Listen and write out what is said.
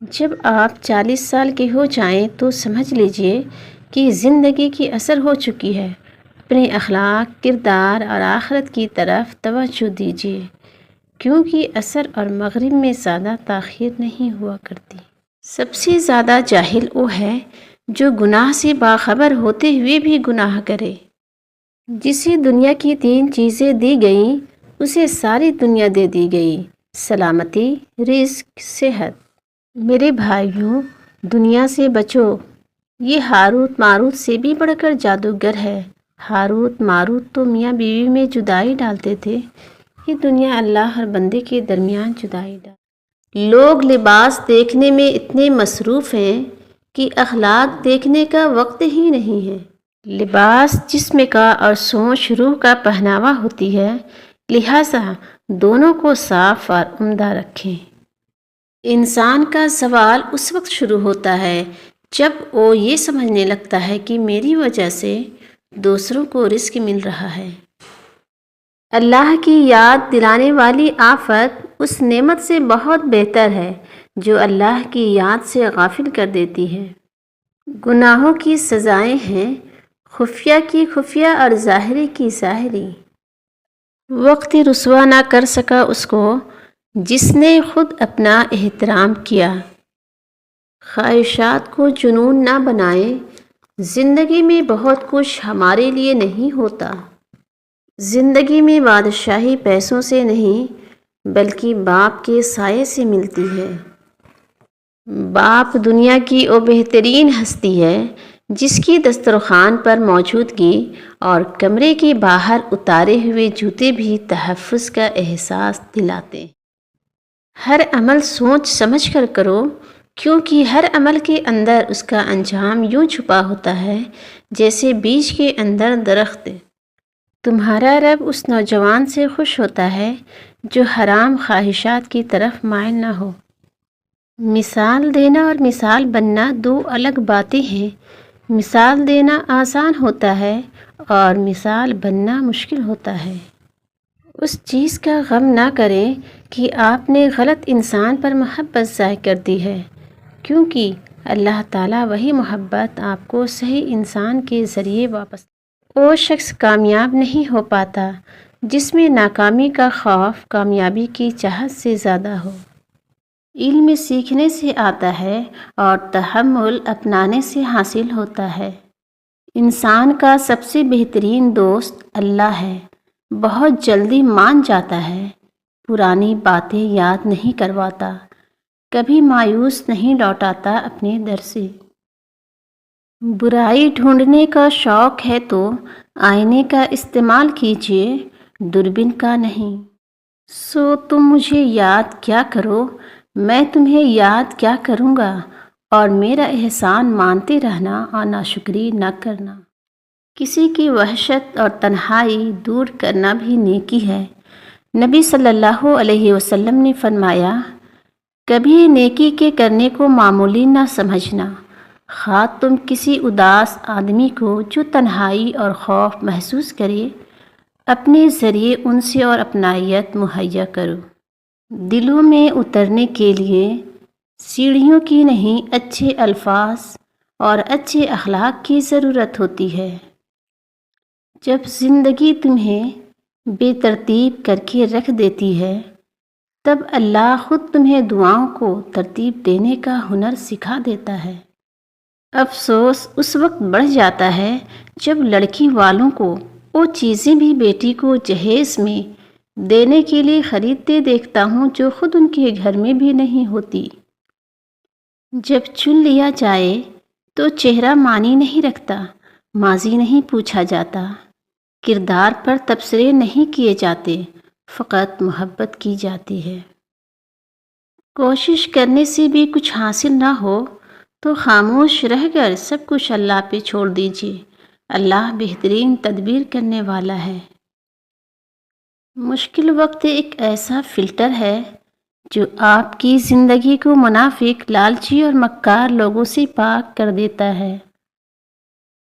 جب آپ 40 سال کے ہو جائیں تو سمجھ لیجئے کہ زندگی کی اثر ہو چکی ہے۔ اپنے اخلاق، کردار اور آخرت کی طرف توجہ دیجئے، کیونکہ اثر اور مغرب میں زیادہ تاخیر نہیں ہوا کرتی۔ سب سے زیادہ جاہل وہ ہے جو گناہ سے باخبر ہوتے ہوئے بھی گناہ کرے۔ جسے دنیا کی 3 چیزیں دی گئیں اسے ساری دنیا دے دی گئی: سلامتی، رزق، صحت۔ میرے بھائیوں، دنیا سے بچو، یہ ہاروت ماروت سے بھی بڑھ کر جادوگر ہے۔ ہاروت ماروت تو میاں بیوی میں جدائی ڈالتے تھے، یہ دنیا اللہ اور بندے کے درمیان جدائی ڈالتی۔ لوگ لباس دیکھنے میں اتنے مصروف ہیں کہ اخلاق دیکھنے کا وقت ہی نہیں ہے۔ لباس جسم کا اور سوچ روح کا پہناوا ہوتی ہے، لہٰذا دونوں کو صاف اور عمدہ رکھیں۔ انسان کا زوال اس وقت شروع ہوتا ہے جب وہ یہ سمجھنے لگتا ہے کہ میری وجہ سے دوسروں کو رزق مل رہا ہے۔ اللہ کی یاد دلانے والی آفت اس نعمت سے بہت بہتر ہے جو اللہ کی یاد سے غافل کر دیتی ہے۔ گناہوں کی سزائیں ہیں، خفیہ کی خفیہ اور ظاہری کی ظاہری۔ وقت رسوا نہ کر سکا اس کو جس نے خود اپنا احترام کیا۔ خواہشات کو جنون نہ بنائیں، زندگی میں بہت کچھ ہمارے لیے نہیں ہوتا۔ زندگی میں بادشاہی پیسوں سے نہیں بلکہ باپ کے سائے سے ملتی ہے۔ باپ دنیا کی وہ بہترین ہستی ہے جس کی دسترخوان پر موجودگی اور کمرے کے باہر اتارے ہوئے جوتے بھی تحفظ کا احساس دلاتے ہیں۔ ہر عمل سوچ سمجھ کر کرو، کیونکہ ہر عمل کے اندر اس کا انجام یوں چھپا ہوتا ہے جیسے بیج کے اندر درخت۔ تمہارا رب اس نوجوان سے خوش ہوتا ہے جو حرام خواہشات کی طرف مائل نہ ہو۔ مثال دینا اور مثال بننا 2 الگ باتیں ہیں۔ مثال دینا آسان ہوتا ہے اور مثال بننا مشکل ہوتا ہے۔ اس چیز کا غم نہ کریں کہ آپ نے غلط انسان پر محبت ظاہر کر دی ہے، کیونکہ اللہ تعالیٰ وہی محبت آپ کو صحیح انسان کے ذریعے واپس۔ وہ شخص کامیاب نہیں ہو پاتا جس میں ناکامی کا خوف کامیابی کی چاہت سے زیادہ ہو۔ علم سیکھنے سے آتا ہے اور تحمل اپنانے سے حاصل ہوتا ہے۔ انسان کا سب سے بہترین دوست اللہ ہے، بہت جلدی مان جاتا ہے، پرانی باتیں یاد نہیں کرواتا، کبھی مایوس نہیں لوٹاتا اپنے در سے۔ برائی ڈھونڈنے کا شوق ہے تو آئینے کا استعمال کیجیے، دوربین کا نہیں۔ سو تم مجھے یاد کیا کرو، میں تمہیں یاد کیا کروں گا، اور میرا احسان مانتے رہنا اور ناشکری نہ کرنا۔ کسی کی وحشت اور تنہائی دور کرنا بھی نیکی ہے۔ نبی صلی اللہ علیہ وسلم نے فرمایا، کبھی نیکی کے کرنے کو معمولی نہ سمجھنا، خواہ تم کسی اداس آدمی کو جو تنہائی اور خوف محسوس کرے اپنے ذریعے ان سے اور اپنائیت مہیا کرو۔ دلوں میں اترنے کے لیے سیڑھیوں کی نہیں، اچھے الفاظ اور اچھے اخلاق کی ضرورت ہوتی ہے۔ جب زندگی تمہیں بے ترتیب کر کے رکھ دیتی ہے تب اللہ خود تمہیں دعاؤں کو ترتیب دینے کا ہنر سکھا دیتا ہے۔ افسوس اس وقت بڑھ جاتا ہے جب لڑکی والوں کو وہ چیزیں بھی بیٹی کو جہیز میں دینے کے لیے خریدتے دیکھتا ہوں جو خود ان کے گھر میں بھی نہیں ہوتی۔ جب چن لیا جائے تو چہرہ معنی نہیں رکھتا، ماضی نہیں پوچھا جاتا، کردار پر تبصرے نہیں کیے جاتے، فقط محبت کی جاتی ہے۔ کوشش کرنے سے بھی کچھ حاصل نہ ہو تو خاموش رہ کر سب کچھ اللہ پہ چھوڑ دیجیے، اللہ بہترین تدبیر کرنے والا ہے۔ مشکل وقت ایک ایسا فلٹر ہے جو آپ کی زندگی کو منافق، لالچی اور مکار لوگوں سے پاک کر دیتا ہے۔